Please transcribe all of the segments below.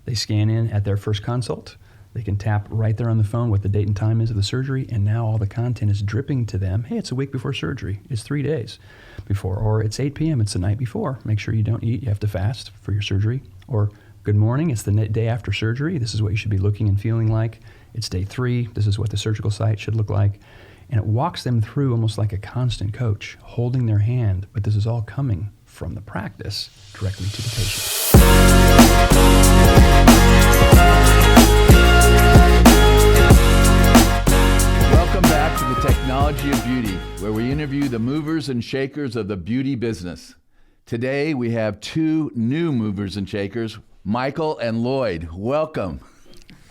They scan in at their first consult. They can tap right there on the phone what the date and time is of the surgery, and now all the content is dripping to them. Hey, it's a week before surgery. It's 3 days before. Or it's 8 p.m. It's the night before. Make sure you don't eat. You have to fast for your surgery. Or good morning. It's the day after surgery. This is what you should be looking and feeling like. It's day 3. This is what the surgical site should look like. And it walks them through almost like a constant coach, holding their hand. But this is all coming from the practice directly to the patient. Welcome back to the Technology of Beauty, where we interview the movers and shakers of the beauty business. Today, we have 2 new movers and shakers, Michael and Lloyd. Welcome.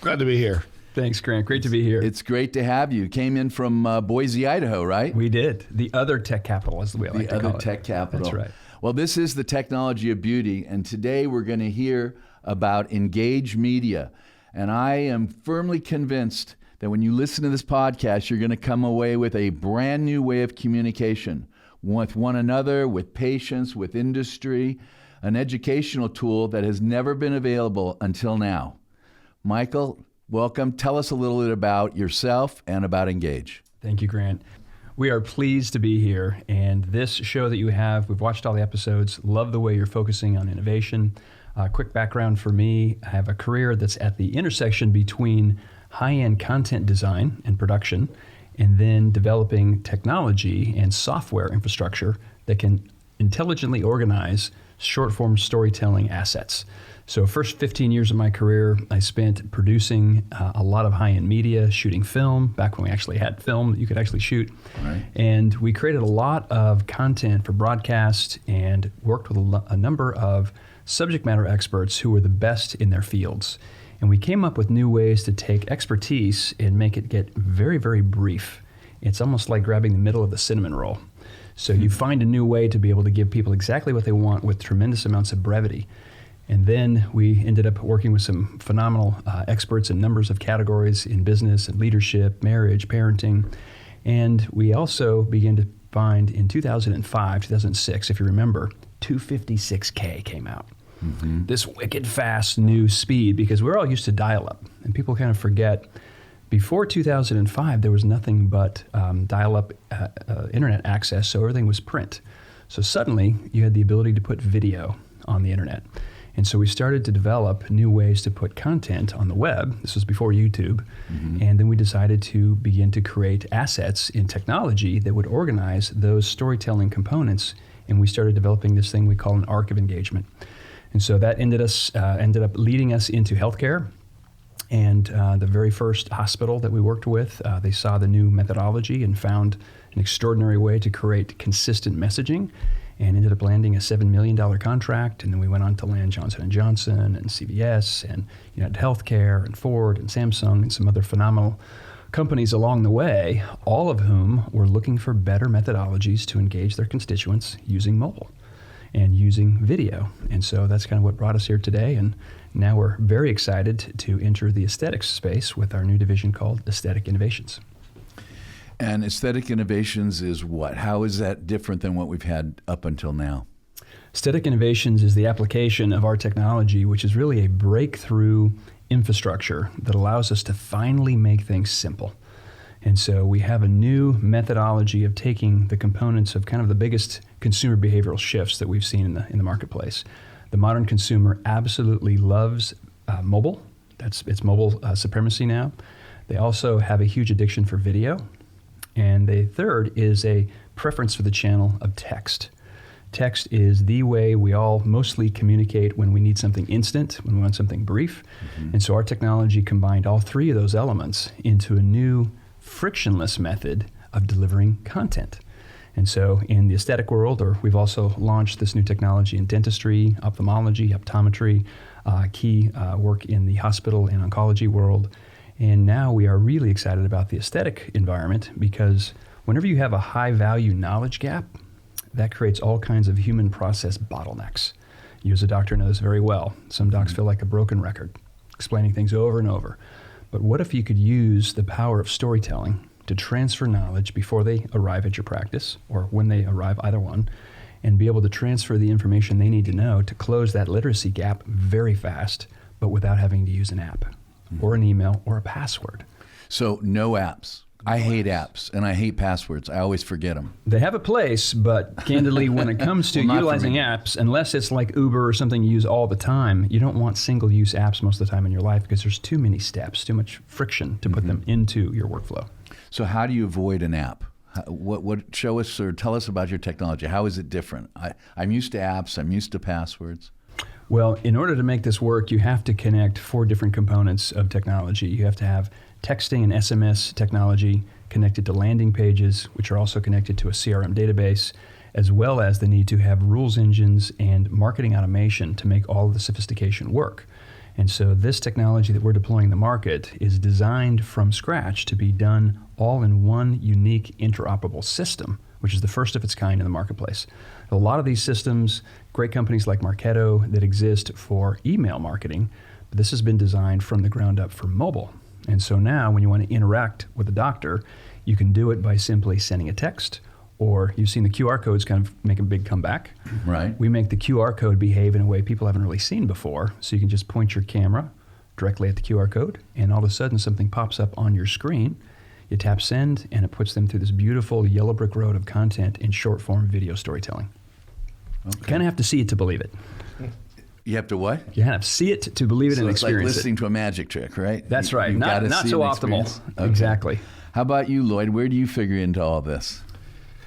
Glad to be here. Thanks, Grant. Great to be here. It's great to have you. Came in from Boise, Idaho, right? We did. The other tech capital, is the way I like to call it. The other tech capital. That's right. Well, this is the Technology of Beauty, and today we're going to hear about engaged media. And I am firmly convinced that when you listen to this podcast, you're going to come away with a brand new way of communication with one another, with patients, with industry, an educational tool that has never been available until now. Michael, welcome. Tell us a little bit about yourself and about Engage. Thank you, Grant. We are pleased to be here, and this show that you have, we've watched all the episodes, love the way you're focusing on innovation. Quick background for me, I have a career that's at the intersection between high-end content design and production, and then developing technology and software infrastructure that can intelligently organize short-form storytelling assets. So first 15 years of my career, I spent producing a lot of high-end media, shooting film, back when we actually had film that you could actually shoot. Right. And we created a lot of content for broadcast and worked with a number of subject matter experts who were the best in their fields. And we came up with new ways to take expertise and make it get very, very brief. It's almost like grabbing the middle of the cinnamon roll. So you find a new way to be able to give people exactly what they want with tremendous amounts of brevity. And then we ended up working with some phenomenal experts in numbers of categories in business and leadership, marriage, parenting. And we also began to find in 2005, 2006, if you remember, 256K came out. Mm-hmm. This wicked fast new speed, because we're all used to dial-up. And people kind of forget, before 2005, there was nothing but dial-up internet access, so everything was print. So suddenly, you had the ability to put video on the internet. And so we started to develop new ways to put content on the web. This was before YouTube. Mm-hmm. And then we decided to begin to create assets in technology that would organize those storytelling components. And we started developing this thing we call an arc of engagement. And so that ended up leading us into healthcare. And the very first hospital that we worked with, they saw the new methodology and found an extraordinary way to create consistent messaging, and ended up landing a $7 million contract. And then we went on to land Johnson & Johnson and CVS and UnitedHealthcare and Ford and Samsung and some other phenomenal companies along the way, all of whom were looking for better methodologies to engage their constituents using mobile and using video. And so that's kind of what brought us here today. And now we're very excited to enter the aesthetics space with our new division called Aesthetic Innovations. And Aesthetic Innovations is what? How is that different than what we've had up until now? Aesthetic Innovations is the application of our technology, which is really a breakthrough infrastructure that allows us to finally make things simple. And so we have a new methodology of taking the components of kind of the biggest consumer behavioral shifts that we've seen in the marketplace. The modern consumer absolutely loves mobile. It's mobile supremacy now. They also have a huge addiction for video. And the third is a preference for the channel of text. Text is the way we all mostly communicate when we need something instant, when we want something brief. Mm-hmm. And so our technology combined all 3 of those elements into a new frictionless method of delivering content. And so in the aesthetic world, or we've also launched this new technology in dentistry, ophthalmology, optometry, key work in the hospital and oncology world. And now we are really excited about the aesthetic environment, because whenever you have a high value knowledge gap, that creates all kinds of human process bottlenecks. You as a doctor know this very well. Some docs feel like a broken record, explaining things over and over. But what if you could use the power of storytelling to transfer knowledge before they arrive at your practice, or when they arrive, either one, and be able to transfer the information they need to know to close that literacy gap very fast but without having to use an app or an email or a password. So no apps. I hate apps and I hate passwords. I always forget them. They have a place, but candidly, when it comes to Well, utilizing apps, unless it's like Uber or something you use all the time, you don't want single-use apps most of the time in your life because there's too many steps, too much friction to put them into your workflow. So how do you avoid an app? What show us or tell us about your technology? How is it different? I'm used to apps. I'm used to passwords. Well, in order to make this work, you have to connect 4 different components of technology. You have to have texting and SMS technology connected to landing pages, which are also connected to a CRM database, as well as the need to have rules engines and marketing automation to make all of the sophistication work. And so this technology that we're deploying in the market is designed from scratch to be done all in one unique interoperable system, which is the first of its kind in the marketplace. A lot of these systems, great companies like Marketo that exist for email marketing, but this has been designed from the ground up for mobile. And so now when you want to interact with a doctor, you can do it by simply sending a text, or you've seen the QR codes kind of make a big comeback. Right. We make the QR code behave in a way people haven't really seen before. So you can just point your camera directly at the QR code, and all of a sudden something pops up on your screen. You tap send, and it puts them through this beautiful yellow brick road of content in short form video storytelling. Okay. You kind of have to see it to believe it. You have to what? You have to see it to believe it and it's experience like listening to a magic trick, right? That's right. You've Not so optimal. Okay. Exactly. How about you, Lloyd? Where do you figure into all this?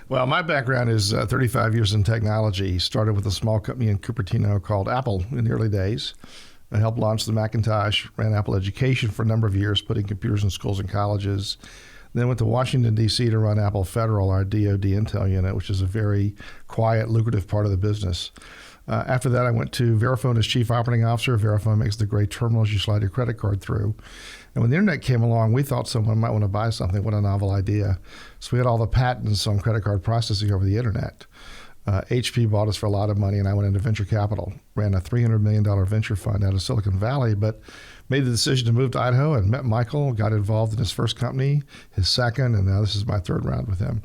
Well, my background is 35 years in technology. Started with a small company in Cupertino called Apple in the early days. I helped launch the Macintosh, ran Apple Education for a number of years, putting computers in schools and colleges. Then went to Washington, D.C. to run Apple Federal, our DoD Intel unit, which is a very quiet, lucrative part of the business. After that, I went to Verifone as Chief Operating Officer. Verifone makes the great terminals you slide your credit card through. And when the internet came along, we thought someone might want to buy something. What a novel idea. So we had all the patents on credit card processing over the internet. HP bought us for a lot of money, and I went into venture capital. Ran a $300 million venture fund out of Silicon Valley, but made the decision to move to Idaho and met Michael, got involved in his first company, his second, and now this is my third round with him.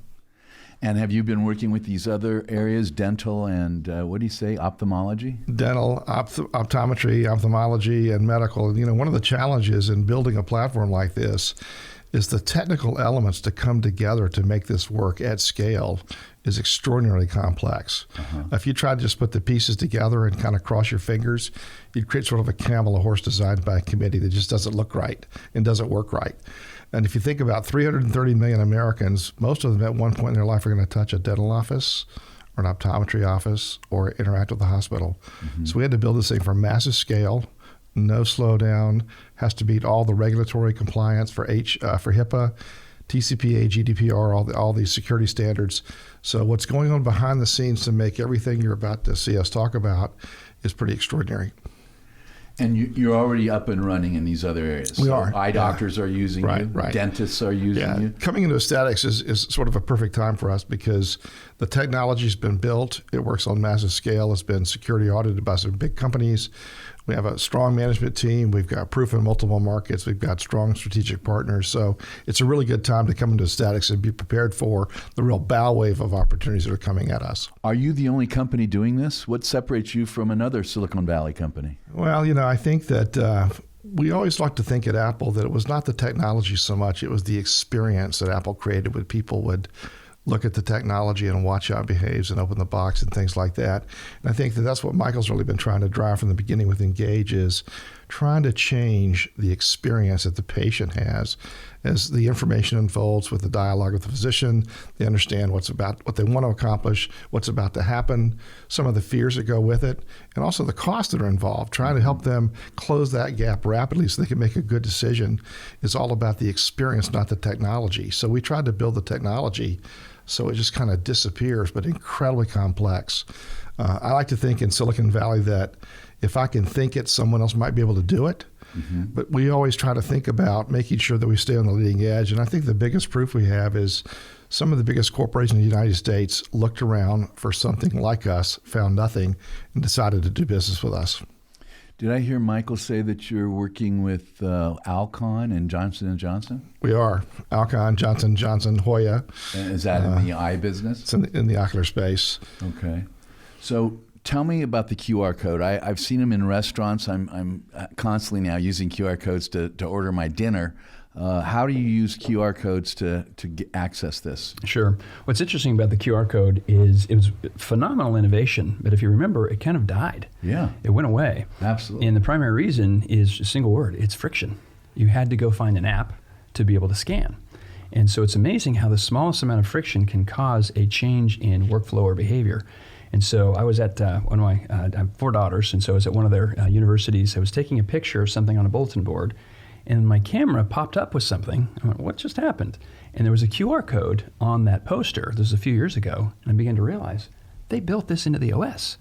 And have you been working with these other areas, dental and what do you say, ophthalmology? Dental, optometry, ophthalmology, and medical. And, you know, one of the challenges in building a platform like this is the technical elements to come together to make this work at scale is extraordinarily complex. If you try to just put the pieces together and kind of cross your fingers, you'd create sort of a camel, a horse designed by a committee that just doesn't look right and doesn't work right. And if you think about 330 million Americans, most of them at one point in their life are going to touch a dental office or an optometry office or interact with the hospital. So we had to build this thing for massive scale, no slowdown, has to meet all the regulatory compliance for HIPAA, TCPA, Gdpr, all these security standards. So what's going on behind the scenes to make everything you're about to see us talk about is pretty extraordinary. And you're already up and running in these other areas. We are. Eye doctors are using you. Right. Dentists are using you. Coming into aesthetics is sort of a perfect time for us because the technology's been built. It works on massive scale. It's been security audited by some big companies. We have a strong management team. We've got proof in multiple markets. We've got strong strategic partners. So it's a really good time to come into aesthetics and be prepared for the real bow wave of opportunities that are coming at us. Are you the only company doing this? What separates you from another Silicon Valley company? Well, you know, I think that we always like to think at Apple that it was not the technology so much. It was the experience that Apple created when people would look at the technology and watch how it behaves and open the box and things like that. And I think that that's what Michael's really been trying to drive from the beginning with Engage is trying to change the experience that the patient has as the information unfolds with the dialogue with the physician. They understand what they want to accomplish, what's about to happen, some of the fears that go with it, and also the costs that are involved. Trying to help them close that gap rapidly so they can make a good decision is all about the experience, not the technology. So we tried to build the technology so it just kind of disappears, but incredibly complex. I like to think in Silicon Valley that if I can think it, someone else might be able to do it. But we always try to think about making sure that we stay on the leading edge. And I think the biggest proof we have is some of the biggest corporations in the United States looked around for something like us, found nothing, and decided to do business with us. Did I hear Michael say that you're working with Alcon and Johnson & Johnson? We are. Alcon, Johnson & Johnson, Hoya. And is that in the eye business? It's in the ocular space. Okay. So tell me about the QR code. I've seen them in restaurants. I'm constantly now using QR codes to order my dinner. How do you use QR codes to access this? Sure. What's interesting about the QR code is it was phenomenal innovation, but if you remember, it kind of died. Yeah. It went away. Absolutely. And the primary reason is a single word. It's friction. You had to go find an app to be able to scan. And so it's amazing how the smallest amount of friction can cause a change in workflow or behavior. And so I was at one of my, I have 4 daughters, and so I was at one of their universities. I was taking a picture of something on a bulletin board, and my camera popped up with something. I went, what just happened? And there was a QR code on that poster. This was a few years ago, and I began to realize they built this into the OS.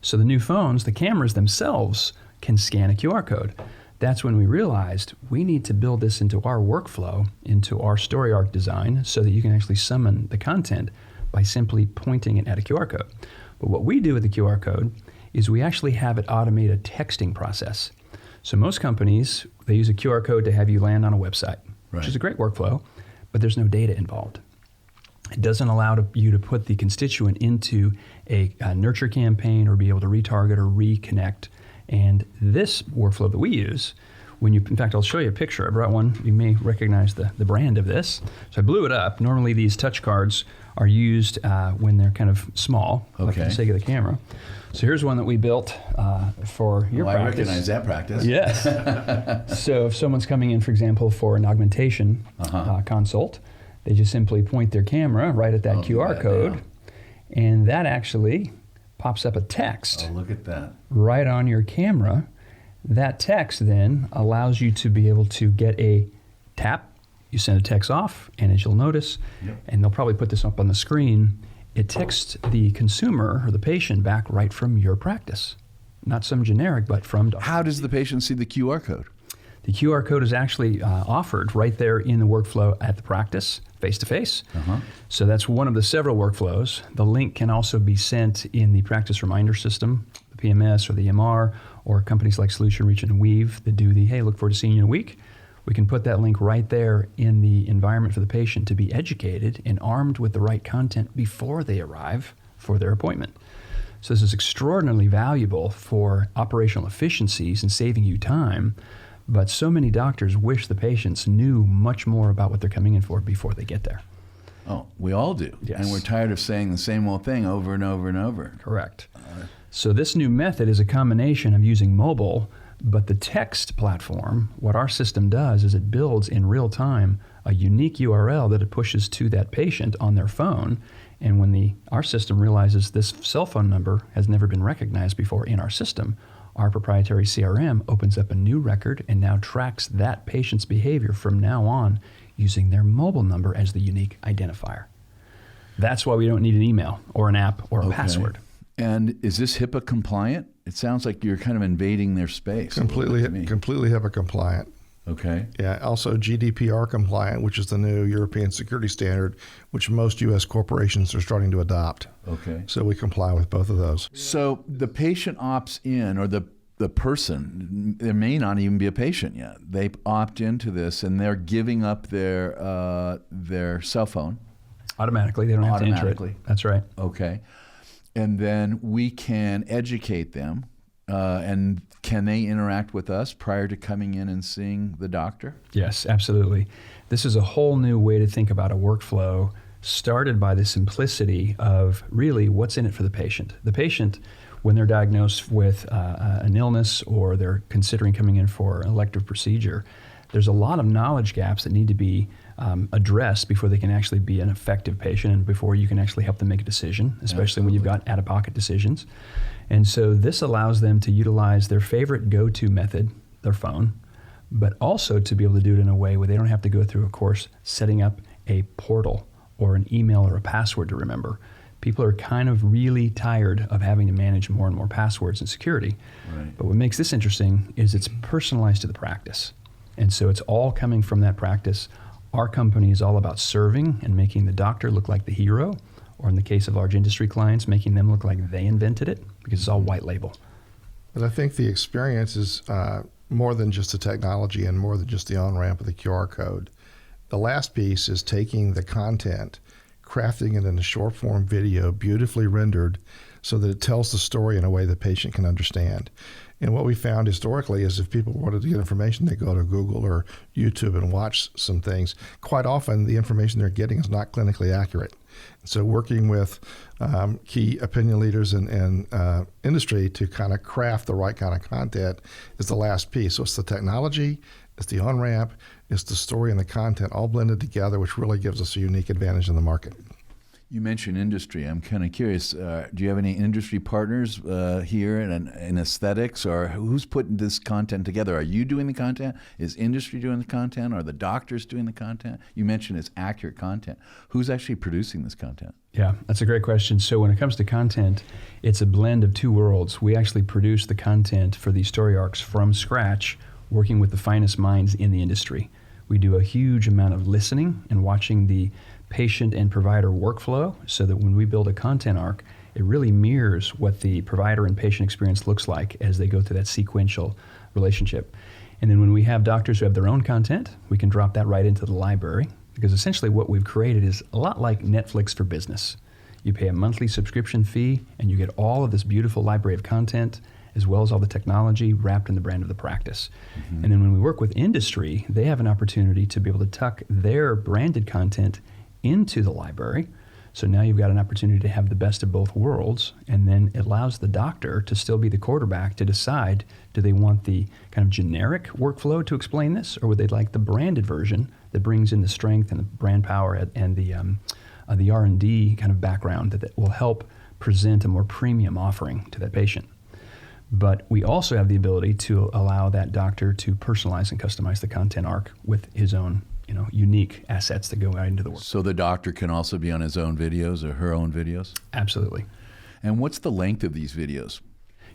So the new phones, the cameras themselves can scan a QR code. That's when we realized we need to build this into our workflow, into our story arc design, so that you can actually summon the content by simply pointing it at a QR code. But what we do with the QR code is we actually have it automate a texting process. So most companies, they use a QR code to have you land on a website, which is a great workflow, but there's no data involved. It doesn't allow you to put the constituent into a nurture campaign or be able to retarget or reconnect. And this workflow that we use, in fact, I'll show you a picture. I brought one. You may recognize the brand of this. So I blew it up. Normally these touch cards are used when they're kind of small, like for the sake of the camera. So here's one that we built for your practice. I recognize that practice. Yes. So if someone's coming in, for example, for an augmentation consult, they just simply point their camera right at that QR code, and that actually pops up a text. Oh, look at that. Right on your camera. That text then allows you to be able to get a tap. You send a text off, and as you'll notice, and they'll probably put this up on the screen, it texts the consumer or the patient back right from your practice. Not some generic, but from doctor. How does the patient see the QR code? The QR code is actually offered right there in the workflow at the practice, face-to-face. So that's one of the several workflows. The link can also be sent in the practice reminder system, the PMS or the EMR, or companies like Solution Reach and Weave that do the, hey, look forward to seeing you in a week. We can put that link right there in the environment for the patient to be educated and armed with the right content before they arrive for their appointment. So this is extraordinarily valuable for operational efficiencies and saving you time. But so many doctors wish the patients knew much more about what they're coming in for before they get there. Oh, we all do. Yes. And we're tired of saying the same old thing over and over and over. Correct. So this new method is a combination of using mobile, but the text platform, what our system does is it builds in real time a unique URL that it pushes to that patient on their phone. And when our system realizes this cell phone number has never been recognized before in our system, our proprietary CRM opens up a new record and now tracks that patient's behavior from now on using their mobile number as the unique identifier. That's why we don't need an email or an app or a password. And is this HIPAA compliant? It sounds like you're kind of invading their space. Completely HIPAA compliant. Okay. Yeah, also Gdpr Compliant, which is the new European security standard, which most U.S. corporations are starting to adopt. Okay. So we comply with both of those. So the patient opts in, or the person, there may not even be a patient yet. They opt into this, and they're giving up their cell phone. Automatically. They don't have to enter it. That's right. Okay. And then we can educate them. And can they interact with us prior to coming in and seeing the doctor? Yes, absolutely. This is a whole new way to think about a workflow, started by the simplicity of really what's in it for the patient. The patient, when they're diagnosed with an illness or they're considering coming in for an elective procedure, there's a lot of knowledge gaps that need to be addressed before they can actually be an effective patient and before you can actually help them make a decision, especially when you've got out-of-pocket decisions. And so this allows them to utilize their favorite go-to method, their phone, but also to be able to do it in a way where they don't have to go through, of course, setting up a portal or an email or a password to remember. People are kind of really tired of having to manage more and more passwords and security. Right. But what makes this interesting is it's personalized to the practice. And so it's all coming from that practice. Our company is all about serving and making the doctor look like the hero, or in the case of large industry clients, making them look like they invented it, because it's all white label. But I think the experience is more than just the technology and more than just the on-ramp of the QR code. The last piece is taking the content, crafting it in a short-form video, beautifully rendered, so that it tells the story in a way the patient can understand. And what we found historically is if people wanted to get information, they go to Google or YouTube and watch some things. Quite often, the information they're getting is not clinically accurate. So working with key opinion leaders in industry to kind of craft the right kind of content is the last piece. So it's the technology, it's the on-ramp, it's the story and the content all blended together, which really gives us a unique advantage in the market. You mentioned industry. I'm kind of curious. Do you have any industry partners here in aesthetics, or who's putting this content together? Are you doing the content? Is industry doing the content? Are the doctors doing the content? You mentioned it's accurate content. Who's actually producing this content? Yeah, that's a great question. So when it comes to content, it's a blend of two worlds. We actually produce the content for these story arcs from scratch, working with the finest minds in the industry. We do a huge amount of listening and watching the patient and provider workflow so that when we build a content arc, it really mirrors what the provider and patient experience looks like as they go through that sequential relationship. And then when we have doctors who have their own content, we can drop that right into the library, because essentially what we've created is a lot like Netflix for business. You pay a monthly subscription fee and you get all of this beautiful library of content as well as all the technology wrapped in the brand of the practice. Mm-hmm. And then when we work with industry, they have an opportunity to be able to tuck their branded content into the library. So now you've got an opportunity to have the best of both worlds, and then it allows the doctor to still be the quarterback to decide, do they want the kind of generic workflow to explain this, or would they like the branded version that brings in the strength and the brand power and the R&D kind of background that will help present a more premium offering to that patient. But we also have the ability to allow that doctor to personalize and customize the content arc with his own unique assets that go out into the work. So the doctor can also be on his own videos or her own videos? Absolutely. And what's the length of these videos?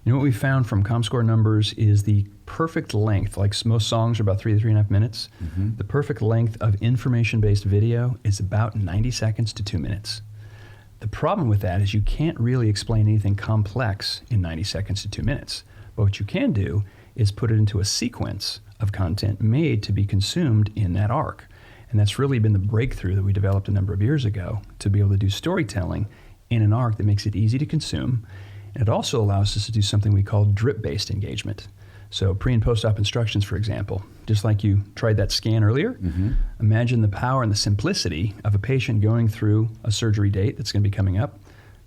What we found from ComScore numbers is the perfect length, like most songs are about 3 to 3.5 minutes, the perfect length of information-based video is about 90 seconds to 2 minutes. The problem with that is you can't really explain anything complex in 90 seconds to 2 minutes. But what you can do is put it into a sequence of content made to be consumed in that arc. And that's really been the breakthrough that we developed a number of years ago, to be able to do storytelling in an arc that makes it easy to consume. And it also allows us to do something we call drip-based engagement. So pre- and post-op instructions, for example, just like you tried that scan earlier, imagine the power and the simplicity of a patient going through a surgery date that's going to be coming up.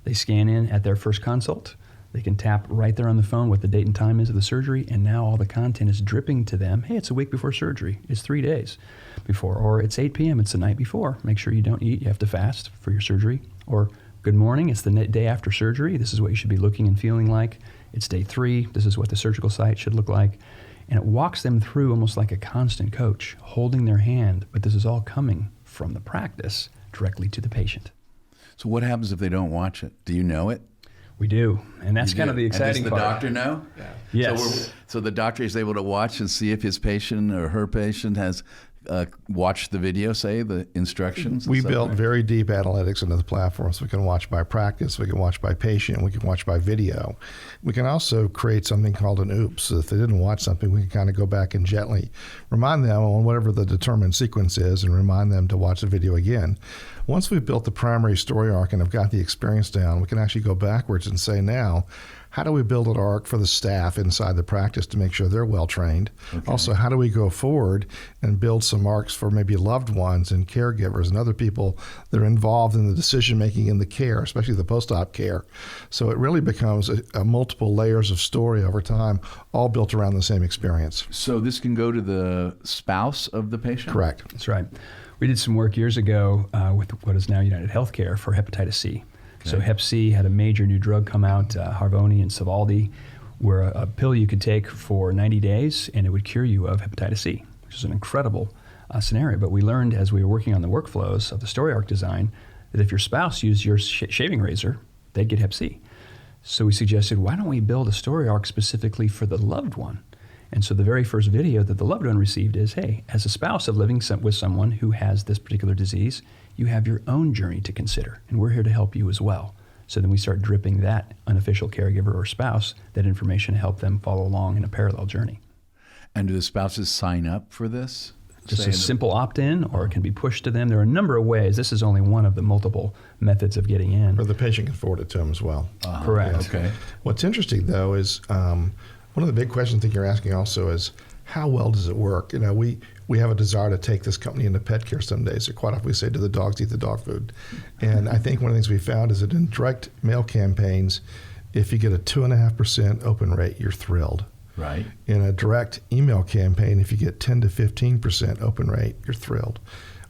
They scan in at their first consult. They can tap right there on the phone what the date and time is of the surgery, and now all the content is dripping to them. Hey, it's a week before surgery. It's 3 days before. Or it's 8 p.m. It's the night before. Make sure you don't eat. You have to fast for your surgery. Or good morning. It's the day after surgery. This is what you should be looking and feeling like. It's day 3. This is what the surgical site should look like. And it walks them through almost like a constant coach, holding their hand. But this is all coming from the practice directly to the patient. So what happens if they don't watch it? Do you know it? We do, and that's kind of the exciting part. Does the doctor know? Yeah. Yes. So the doctor is able to watch and see if his patient or her patient has watched the video, say, the instructions? We built very deep analytics into the platform, so we can watch by practice, we can watch by patient, we can watch by video. We can also create something called an oops. So if they didn't watch something, we can kind of go back and gently remind them on whatever the determined sequence is and remind them to watch the video again. Once we've built the primary story arc and have got the experience down, we can actually go backwards and say, now, how do we build an arc for the staff inside the practice to make sure they're well trained? Okay. Also, how do we go forward and build some arcs for maybe loved ones and caregivers and other people that are involved in the decision making in the care, especially the post-op care? So it really becomes a multiple layers of story over time, all built around the same experience. So this can go to the spouse of the patient? Correct. That's right. We did some work years ago with what is now UnitedHealthcare for hepatitis C. Okay. So Hep C had a major new drug come out, Harvoni and Sovaldi, where a pill you could take for 90 days and it would cure you of hepatitis C, which is an incredible scenario. But we learned as we were working on the workflows of the story arc design that if your spouse used your shaving razor, they'd get Hep C. So we suggested, why don't we build a story arc specifically for the loved one? And so the very first video that the loved one received is, hey, as a spouse of living with someone who has this particular disease, you have your own journey to consider, and we're here to help you as well. So then we start dripping that unofficial caregiver or spouse that information to help them follow along in a parallel journey. And do the spouses sign up for this? just a simple opt-in, or it can be pushed to them. There are a number of ways. This is only one of the multiple methods of getting in. Or the patient can forward it to them as well. Correct. Yes. Okay. What's interesting, though, is one of the big questions I think you're asking also is, how well does it work? You know, we have a desire to take this company into pet care some days. So quite often we say, do the dogs eat the dog food? And I think one of the things we found is that in direct mail campaigns, if you get a 2.5% open rate, you're thrilled. Right. In a direct email campaign, if you get 10 to 15% open rate, you're thrilled.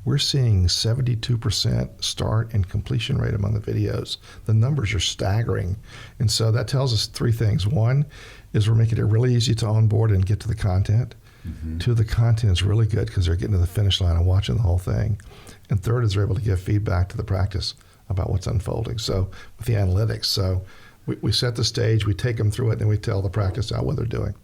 We're seeing 72% start and completion rate among the videos. The numbers are staggering. And so that tells us three things. One is we're making it really easy to onboard and get to the content. Mm-hmm. Two, the content is really good because they're getting to the finish line and watching the whole thing. And third is they're able to give feedback to the practice about what's unfolding. So with the analytics, so we set the stage, we take them through it, and then we tell the practice out what they're doing.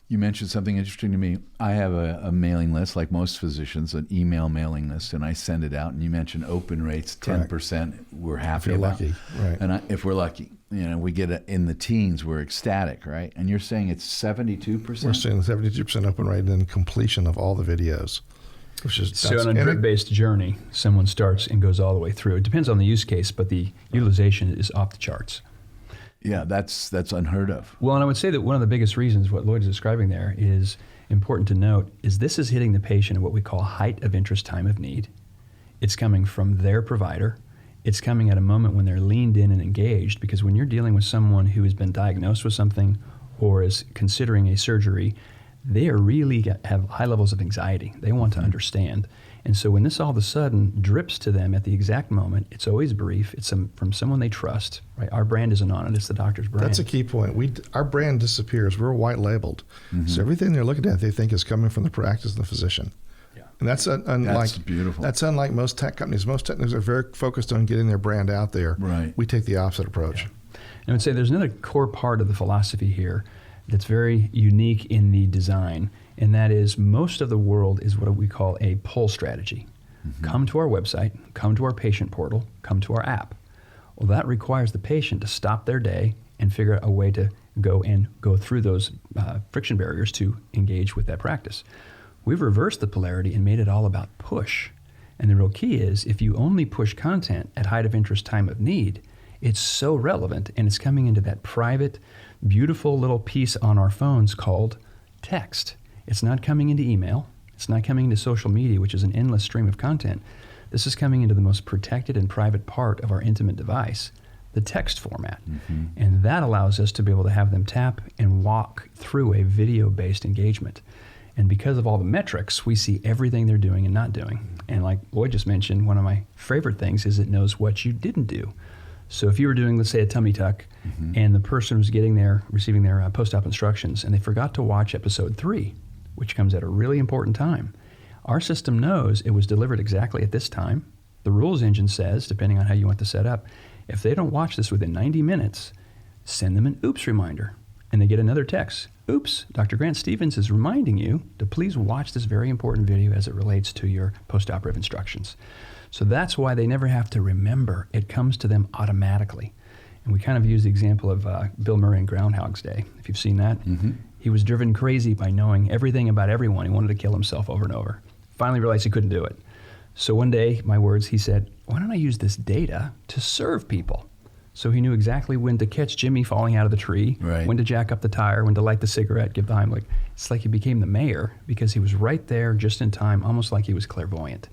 You mentioned something interesting to me. I have a mailing list, like most physicians, an email mailing list, and I send it out. And you mentioned open rates, 10%. We're happy about. If you're lucky, right? And if we're lucky, we get in the teens, we're ecstatic, right? And you're saying it's 72%. We're saying 72% open rate and then completion of all the videos, which is so on a drip-based journey. Someone starts and goes all the way through. It depends on the use case, but the utilization is off the charts. Yeah, that's unheard of. Well, and I would say that one of the biggest reasons what Lloyd is describing there is important to note is this is hitting the patient at what we call height of interest, time of need. It's coming from their provider. It's coming at a moment when they're leaned in and engaged, because when you're dealing with someone who has been diagnosed with something or is considering a surgery, they are really have high levels of anxiety. They want to understand. And so when this all of a sudden drips to them at the exact moment, it's always brief. It's from someone they trust, right? Our brand isn't on it. It's the doctor's brand. That's a key point. Our brand disappears. We're white labeled. Mm-hmm. So everything they're looking at, they think is coming from the practice of the physician. Yeah. And that's beautiful. That's unlike most tech companies. Most tech companies are very focused on getting their brand out there. Right. We take the opposite approach. Yeah. And I would say there's another core part of the philosophy here that's very unique in the design, and that is most of the world is what we call a pull strategy. Mm-hmm. Come to our website, come to our patient portal, come to our app. Well, that requires the patient to stop their day and figure out a way to go through those friction barriers to engage with that practice. We've reversed the polarity and made it all about push. And the real key is if you only push content at height of interest, time of need, it's so relevant, and it's coming into that private, beautiful little piece on our phones called text. It's not coming into email. It's not coming into social media, which is an endless stream of content. This is coming into the most protected and private part of our intimate device, the text format. Mm-hmm. And that allows us to be able to have them tap and walk through a video-based engagement. And because of all the metrics, we see everything they're doing and not doing. And like Lloyd just mentioned, one of my favorite things is it knows what you didn't do. So if you were doing, let's say, a tummy tuck, mm-hmm. and the person was receiving their post-op instructions, and they forgot to watch episode 3, which comes at a really important time, our system knows it was delivered exactly at this time. The rules engine says, depending on how you want to set up, if they don't watch this within 90 minutes, send them an oops reminder. And they get another text. Oops, Dr. Grant Stevens is reminding you to please watch this very important video as it relates to your post-operative instructions. So that's why they never have to remember. It comes to them automatically. And we kind of use the example of Bill Murray in Groundhog's Day. If you've seen that, mm-hmm. He was driven crazy by knowing everything about everyone. He wanted to kill himself over and over. Finally realized he couldn't do it. So one day, my words, he said, why don't I use this data to serve people? So he knew exactly when to catch Jimmy falling out of the tree, right. When to jack up the tire, when to light the cigarette, give the Heimlich. It's like he became the mayor because he was right there just in time, almost like he was clairvoyant.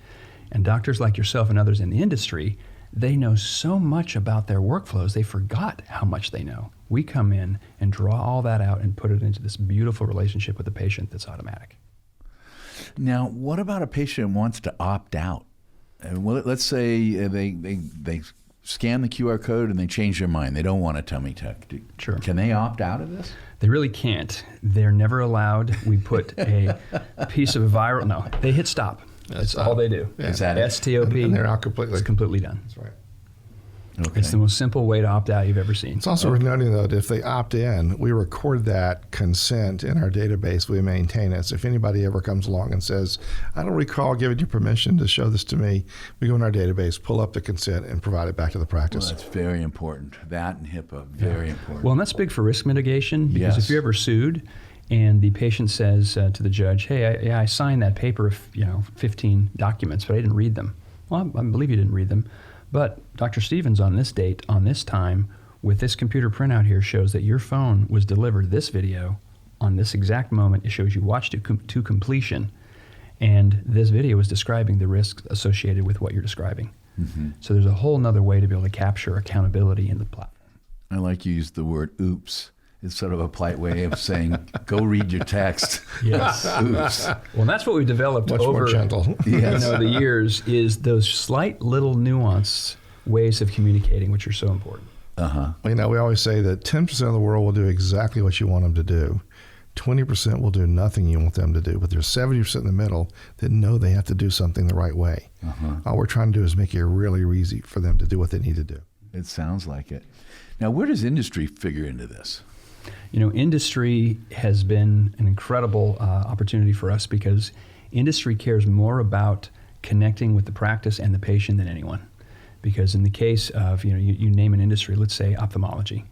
And doctors like yourself and others in the industry, they know so much about their workflows, they forgot how much they know. We come in and draw all that out and put it into this beautiful relationship with the patient that's automatic. Now, what about a patient who wants to opt out? Well, let's say they scan the QR code and they change their mind. They don't want a tummy tuck. Sure. Can they opt out of this? They really can't. They're never allowed. We put a piece of viral. No, they hit stop. That's all they do. Yeah. Is that it? STOP. And they're out completely. It's completely done. That's right. Okay. It's the most simple way to opt out you've ever seen. It's also worth noting, though, that if they opt in, we record that consent in our database. We maintain it. So if anybody ever comes along and says, I don't recall giving you permission to show this to me, we go in our database, pull up the consent, and provide it back to the practice. Well, that's very important. That and HIPAA, very important. Well, and that's big for risk mitigation, because if you're ever sued and the patient says to the judge, hey, I signed that paper of 15 documents, but I didn't read them. Well, I believe you didn't read them, but Dr. Stevens on this date, on this time, with this computer printout here shows that your phone was delivered this video on this exact moment. It shows you watched it to completion, and this video is describing the risks associated with what you're describing. Mm-hmm. So there's a whole nother way to be able to capture accountability in the platform. I like you use the word oops. It's sort of a polite way of saying, go read your text. Yes. Oops. Well, and that's what we've developed Much over more gentle. Yes. the years, is those slight little nuanced ways of communicating, which are so important. Uh-huh. We always say that 10% of the world will do exactly what you want them to do. 20% will do nothing you want them to do. But there's 70% in the middle that know they have to do something the right way. Uh-huh. All we're trying to do is make it really easy for them to do what they need to do. It sounds like it. Now, where does industry figure into this? Industry has been an incredible opportunity for us because industry cares more about connecting with the practice and the patient than anyone. Because in the case of, you name an industry, let's say ophthalmology,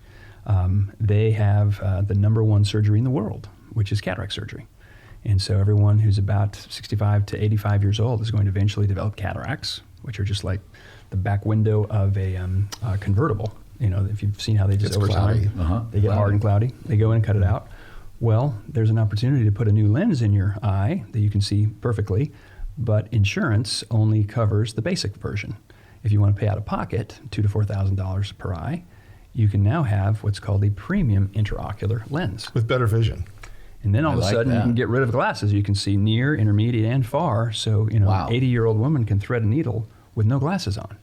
they have the number one surgery in the world, which is cataract surgery. And so everyone who's about 65 to 85 years old is going to eventually develop cataracts, which are just like the back window of a convertible. If you've seen how they just It's over cloudy. time, they get hard and cloudy. They go in and cut it out. Well, there's an opportunity to put a new lens in your eye that you can see perfectly, but insurance only covers the basic version. If you want to pay out of pocket $2,000 to $4,000 per eye, you can now have what's called a premium intraocular lens. With better vision. And then all of a sudden you can get rid of glasses. You can see near, intermediate, and far. So, Wow. an 80-year-old woman can thread a needle with no glasses on.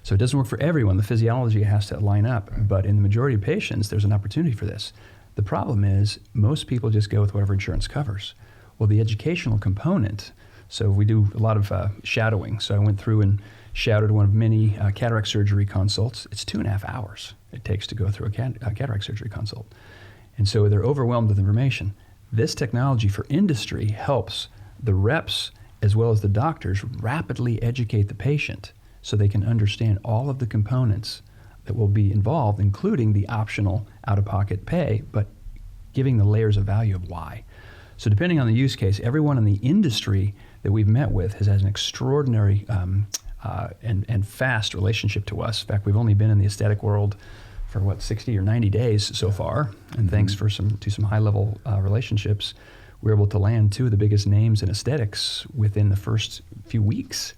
So it doesn't work for everyone. The physiology has to line up. But in the majority of patients, there's an opportunity for this. The problem is most people just go with whatever insurance covers. Well, the educational component, so we do a lot of shadowing. So I went through and shadowed one of many cataract surgery consults. It's 2.5 hours it takes to go through a cataract surgery consult. And so they're overwhelmed with information. This technology for industry helps the reps as well as the doctors rapidly educate the patient so they can understand all of the components that will be involved, including the optional out-of-pocket pay, but giving the layers of value of why. So depending on the use case, everyone in the industry that we've met with has had an extraordinary and fast relationship to us. In fact, we've only been in the aesthetic world for 60 or 90 days so far, and thanks to some high-level relationships, we're able to land two of the biggest names in aesthetics within the first few weeks,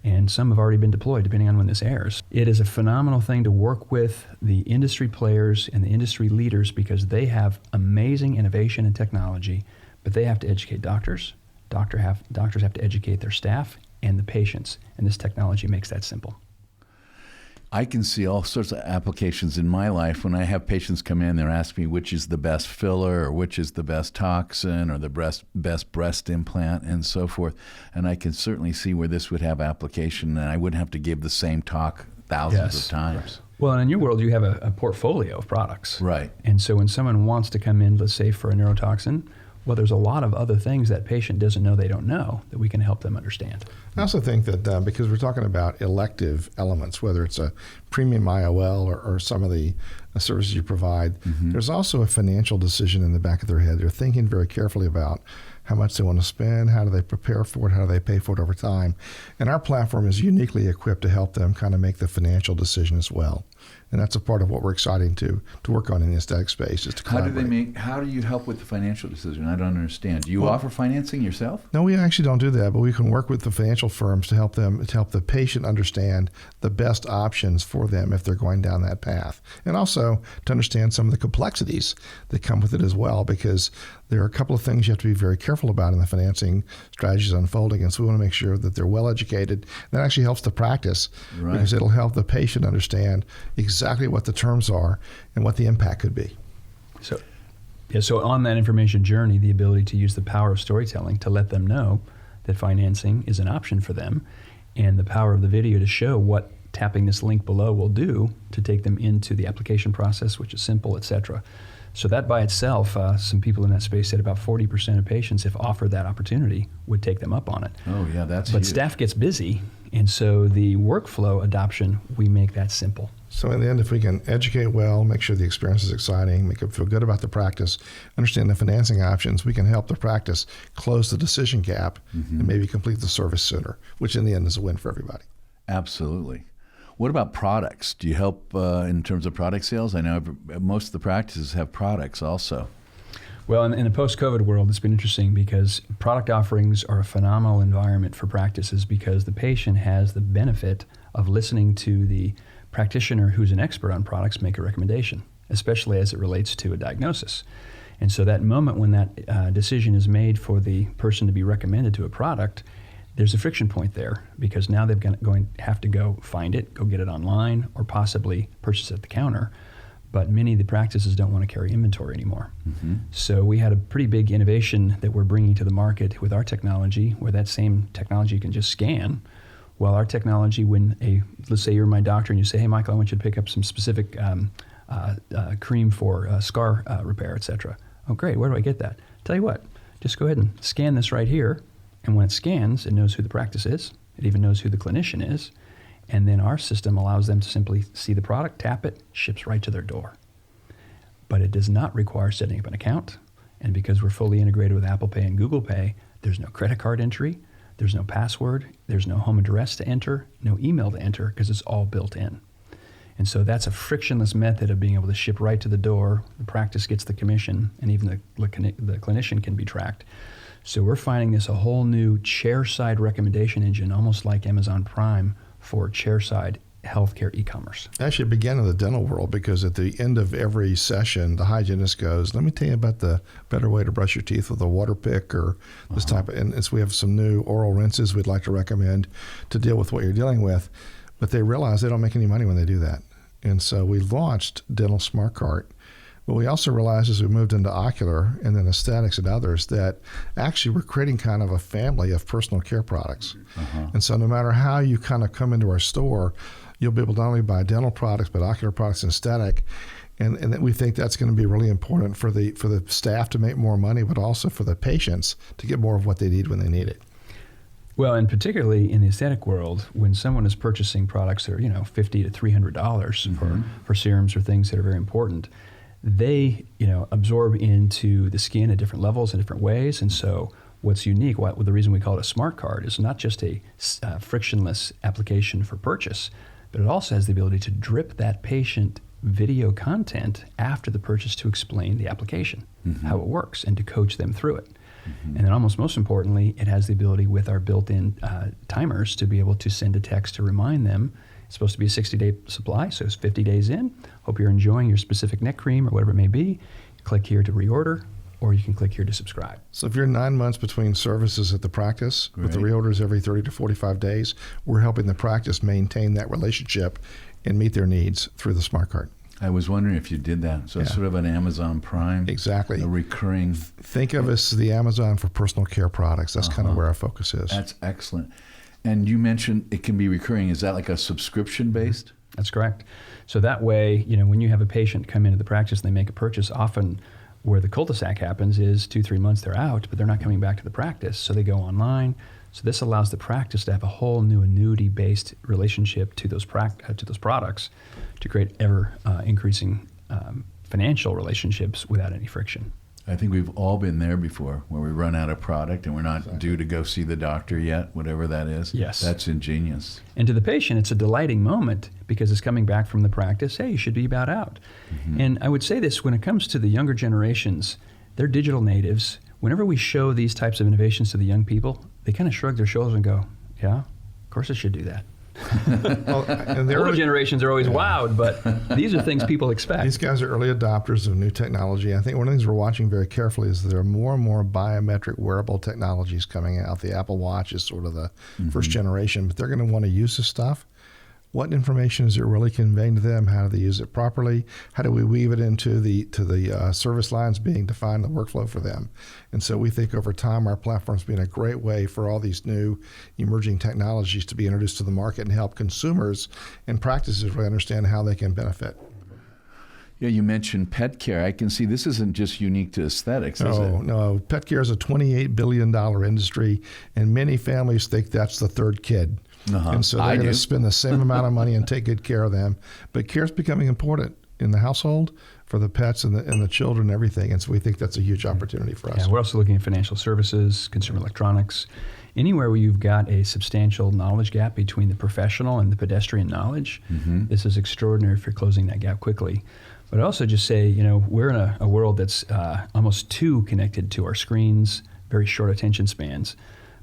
and some have already been deployed depending on when this airs. It is a phenomenal thing to work with the industry players and the industry leaders because they have amazing innovation and technology, but they have to educate doctors. Doctors have to educate their staff and the patients, and this technology makes that simple. I can see all sorts of applications in my life. When I have patients come in, they're asking me which is the best filler or which is the best toxin or the best breast implant and so forth. And I can certainly see where this would have application, and I wouldn't have to give the same talk thousands of times. Well, and in your world, you have a portfolio of products. Right. And so when someone wants to come in, let's say for a neurotoxin, well, there's a lot of other things that patient doesn't know they don't know that we can help them understand. I also think that because we're talking about elective elements, whether it's a premium IOL or some of the services you provide, there's also a financial decision in the back of their head. They're thinking very carefully about how much they want to spend, how do they prepare for it, how do they pay for it over time. And our platform is uniquely equipped to help them kind of make the financial decision as well. And that's a part of what we're excited to work on in the aesthetic space, is to collaborate. How do you help with the financial decision? I don't understand. Do you offer financing yourself? No, we actually don't do that, but we can work with the financial firms to help the patient understand the best options for them if they're going down that path. And also to understand some of the complexities that come with it as well, because there are a couple of things you have to be very careful about in the financing strategies unfolding. And so we want to make sure that they're well educated. That actually helps the practice, because it'll help the patient understand exactly what the terms are and what the impact could be. So on that information journey, the ability to use the power of storytelling to let them know that financing is an option for them, and the power of the video to show what tapping this link below will do to take them into the application process, which is simple, etc. So that by itself, some people in that space said about 40% of patients, if offered that opportunity, would take them up on it. Oh yeah, that's But huge. staff gets busy, and so the workflow adoption, we make that simple. So in the end, if we can educate well, make sure the experience is exciting, make them feel good about the practice, understand the financing options, we can help the practice close the decision gap and maybe complete the service sooner, which in the end is a win for everybody. Absolutely. What about products? Do you help in terms of product sales? I know most of the practices have products also. Well, in the post-COVID world, it's been interesting because product offerings are a phenomenal environment for practices because the patient has the benefit of listening to the practitioner who's an expert on products make a recommendation, especially as it relates to a diagnosis. And so that moment when that decision is made for the person to be recommended to a product, there's a friction point there because now they're going to have to go find it, go get it online, or possibly purchase it at the counter. But many of the practices don't want to carry inventory anymore. So we had a pretty big innovation that we're bringing to the market with our technology, where that same technology can just scan. Well, our technology, let's say you're my doctor and you say, hey, Michael, I want you to pick up some specific cream for scar repair, et cetera. Oh, great. Where do I get that? Tell you what, just go ahead and scan this right here. And when it scans, it knows who the practice is. It even knows who the clinician is. And then our system allows them to simply see the product, tap it, ships right to their door. But it does not require setting up an account. And because we're fully integrated with Apple Pay and Google Pay, there's no credit card entry, there's no password, there's no home address to enter, no email to enter, because it's all built in. And so that's a frictionless method of being able to ship right to the door. The practice gets the commission, and even the clinician can be tracked. So we're finding this a whole new chair-side recommendation engine, almost like Amazon Prime for chair-side healthcare e-commerce. Actually, it began in the dental world because at the end of every session, the hygienist goes, let me tell you about the better way to brush your teeth with a water pick or this type of, and we have some new oral rinses we'd like to recommend to deal with what you're dealing with. But they realize they don't make any money when they do that. And so we launched Dental Smart Cart. But we also realized as we moved into ocular and then aesthetics and others that actually we're creating kind of a family of personal care products. And so no matter how you kind of come into our store, you'll be able to not only buy dental products, but ocular products and aesthetic. And that we think that's going to be really important for the staff to make more money, but also for the patients to get more of what they need when they need it. Well, and particularly in the aesthetic world, when someone is purchasing products that are, $50 to $300 for serums or things that are very important, they, absorb into the skin at different levels in different ways. And so what's unique, the reason we call it a smart card, is not just a frictionless application for purchase, but it also has the ability to drip that patient video content after the purchase to explain the application, how it works, and to coach them through it. And then almost most importantly, it has the ability with our built-in timers to be able to send a text to remind them. It's supposed to be a 60-day supply, so it's 50 days in. Hope you're enjoying your specific neck cream or whatever it may be. Click here to reorder, or you can click here to subscribe. So if you're 9 months between services at the practice, with the reorders every 30 to 45 days, we're helping the practice maintain that relationship and meet their needs through the Smart Cart. I was wondering if you did that. So it's sort of an Amazon Prime. Exactly. A recurring. Think of us as the Amazon for personal care products. That's kind of where our focus is. That's excellent. And you mentioned it can be recurring. Is that like a subscription based? That's correct. So that way, when you have a patient come into the practice and they make a purchase, often where the cul-de-sac happens is 2-3 months they're out, but they're not coming back to the practice. So they go online. So this allows the practice to have a whole new annuity-based relationship to those products to create ever increasing financial relationships without any friction. I think we've all been there before, where we run out of product and we're not due to go see the doctor yet, whatever that is. Yes. That's ingenious. And to the patient, it's a delighting moment because it's coming back from the practice, hey, you should be about out. And I would say this, when it comes to the younger generations, they're digital natives. Whenever we show these types of innovations to the young people, they kind of shrug their shoulders and go, yeah, of course I should do that. Well, and the older generations are always wowed, but these are things people expect. These guys are early adopters of new technology. I think one of the things we're watching very carefully is that there are more and more biometric wearable technologies coming out. The Apple Watch is sort of the first generation, but they're going to want to use this stuff. What information is it really conveying to them? How do they use it properly? How do we weave it into the service lines being defined, the workflow for them? And so we think over time our platform's been a great way for all these new emerging technologies to be introduced to the market and help consumers and practices really understand how they can benefit. Yeah, you mentioned pet care. I can see this isn't just unique to aesthetics, is it? No. Pet care is a $28 billion industry, and many families think that's the third kid. And so they're going to spend the same amount of money and take good care of them. But care is becoming important in the household for the pets and the children and everything. And so we think that's a huge opportunity for us. Yeah, we're also looking at financial services, consumer electronics, anywhere where you've got a substantial knowledge gap between the professional and the pedestrian knowledge. This is extraordinary for closing that gap quickly. But I also just say, we're in a world that's almost too connected to our screens, very short attention spans.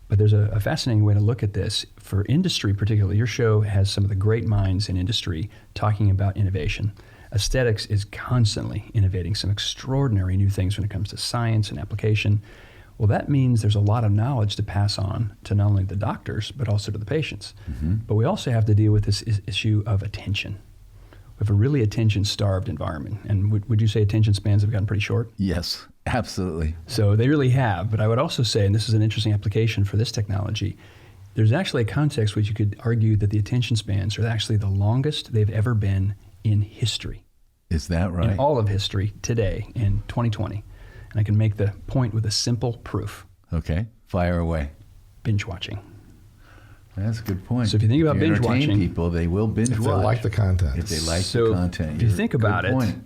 But there's a fascinating way to look at this. For industry particularly, your show has some of the great minds in industry talking about innovation. Aesthetics is constantly innovating some extraordinary new things when it comes to science and application. Well, that means there's a lot of knowledge to pass on to not only the doctors, but also to the patients. But we also have to deal with this issue of attention. We have a really attention-starved environment. And would you say attention spans have gotten pretty short? Yes, absolutely. So they really have. But I would also say, and this is an interesting application for this technology, there's actually a context which you could argue that the attention spans are actually the longest they've ever been in history. Is that right? In all of history today in 2020. And I can make the point with a simple proof. Okay, fire away. Binge watching. That's a good point. So if you think about binge entertain watching, people, they will binge watch. If they like the content. If they like the content. If you think about it,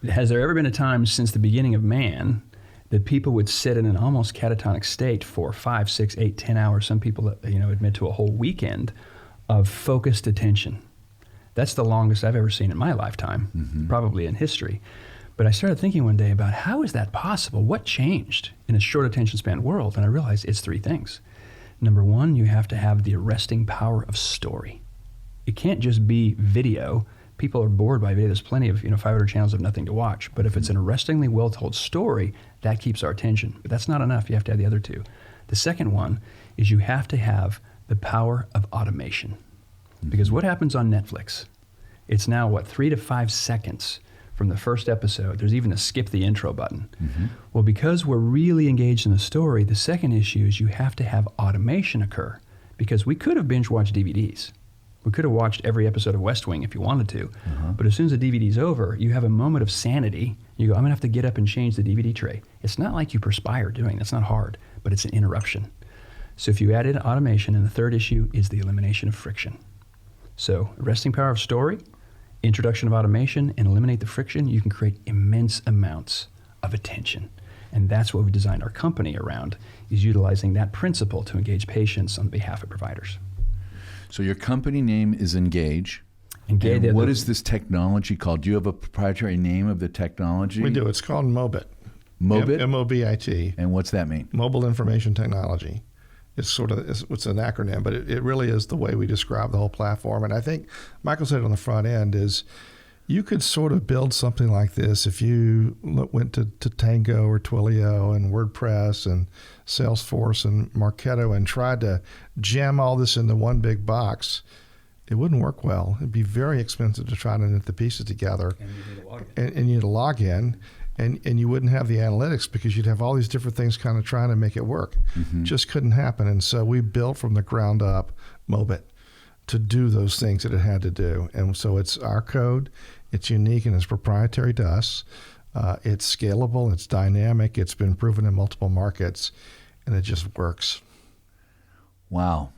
has there ever been a time since the beginning of man that people would sit in an almost catatonic state for 5, 6, 8, 10 hours? Some people, admit to a whole weekend of focused attention. That's the longest I've ever seen in my lifetime, probably in history. But I started thinking one day about how is that possible? What changed in a short attention span world? And I realized it's 3 things. Number 1, you have to have the arresting power of story. It can't just be video. People are bored by video. There's plenty of 500 channels of nothing to watch. But if it's an arrestingly well-told story, that keeps our attention. But that's not enough. You have to have the other 2. The second one is you have to have the power of automation. Because what happens on Netflix? It's now, 3 to 5 seconds from the first episode. There's even a skip the intro button. Well, because we're really engaged in the story, the second issue is you have to have automation occur. Because we could have binge watched DVDs. We could have watched every episode of West Wing if you wanted to. But as soon as the DVD's over, you have a moment of sanity. You go, I'm going to have to get up and change the DVD tray. It's not like you perspire doing. That's not hard, but it's an interruption. So if you add in automation, and the third issue is the elimination of friction. So arresting power of story, introduction of automation, and eliminate the friction, you can create immense amounts of attention. And that's what we've designed our company around, is utilizing that principle to engage patients on behalf of providers. So your company name is Engage. Engage. And what is this technology called? Do you have a proprietary name of the technology? We do. It's called MOBIT. MOBIT? M-O-B-I-T. And what's that mean? Mobile Information Technology. It's an acronym, but it really is the way we describe the whole platform. And I think Michael said on the front end is you could sort of build something like this if you went to Tango or Twilio and WordPress and Salesforce and Marketo and tried to jam all this into one big box. It wouldn't work well. It'd be very expensive to try to knit the pieces together. And you need a login. And you need a login. And you wouldn't have the analytics because you'd have all these different things kind of trying to make it work. Just couldn't happen. And so we built from the ground up MOBIT to do those things that it had to do. And so it's our code. It's unique and it's proprietary to us. It's scalable. It's dynamic. It's been proven in multiple markets. And it just works. Wow.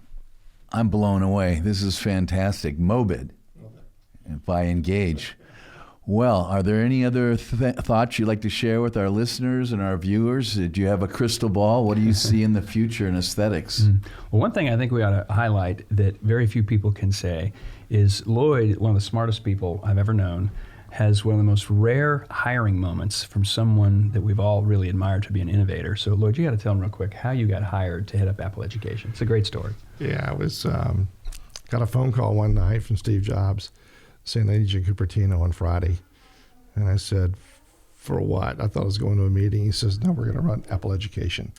I'm blown away. This is fantastic. MOBIT by Engage. Well, are there any other thoughts you'd like to share with our listeners and our viewers? Do you have a crystal ball? What do you see in the future in aesthetics? Well, one thing I think we ought to highlight that very few people can say is Lloyd, one of the smartest people I've ever known, has one of the most rare hiring moments from someone that we've all really admired to be an innovator. So, Lloyd, you got to tell them real quick how you got hired to head up Apple Education. It's a great story. Yeah, I was got a phone call one night from Steve Jobs saying they need you in Cupertino on Friday. And I said, for what? I thought I was going to a meeting. He says, no, we're going to run Apple Education.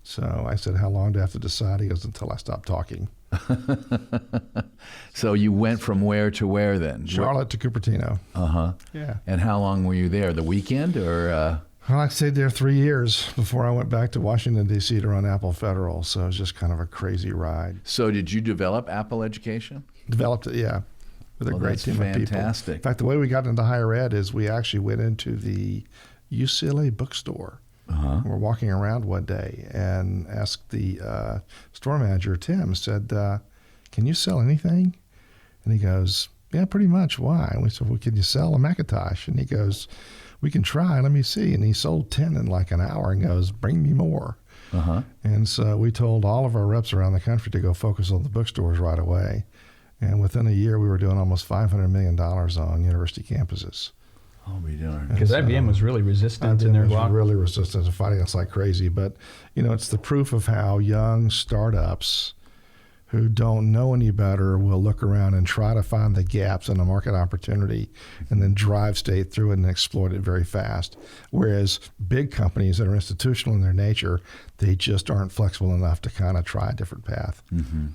So I said, how long do I have to decide? He goes, until I stop talking. So you went from where to where then? Charlotte to Cupertino. Yeah. And how long were you there? The weekend or? Well, I stayed there 3 years before I went back to Washington, D.C. to run Apple Federal. So it was just kind of a crazy ride. So did you develop Apple Education? Developed it, yeah. With a great team of people. In fact, the way we got into higher ed is we actually went into the UCLA bookstore. We're walking around one day and asked the store manager, Tim, said, can can you sell anything? And he goes, yeah, pretty much. Why? And we said, well, can you sell a Macintosh? And he goes, we can try. Let me see. And he sold 10 in like an hour and goes, bring me more. Uh-huh. And so we told all of our reps around the country to go focus on the bookstores right away. And within a year, we were doing almost $500 million on university campuses. Oh, we darn. Because IBM was really resistant in their was block. really resistant to fighting us like crazy. But, it's the proof of how young startups who don't know any better will look around and try to find the gaps in a market opportunity and then drive state through it and exploit it very fast. Whereas big companies that are institutional in their nature, they just aren't flexible enough to kind of try a different path. Mm-hmm.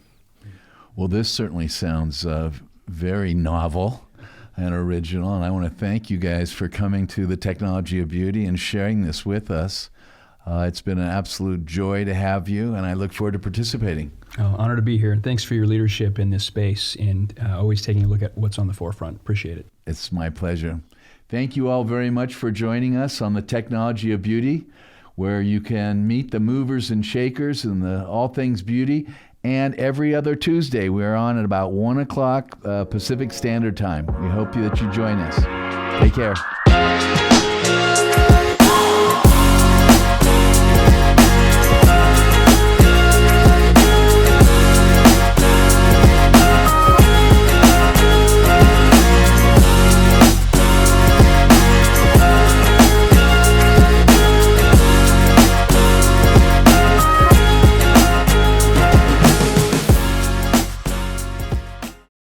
Well, this certainly sounds very novel and original, and I want to thank you guys for coming to the Technology of Beauty and sharing this with us. It's been an absolute joy to have you, and I look forward to participating. Oh, honor to be here, and thanks for your leadership in this space and always taking a look at what's on the forefront. Appreciate it. It's my pleasure. Thank you all very much for joining us on the Technology of Beauty, where you can meet the movers and shakers in the all things beauty. And every other Tuesday, we're on at about 1 o'clock Pacific Standard Time. We hope that you join us. Take care.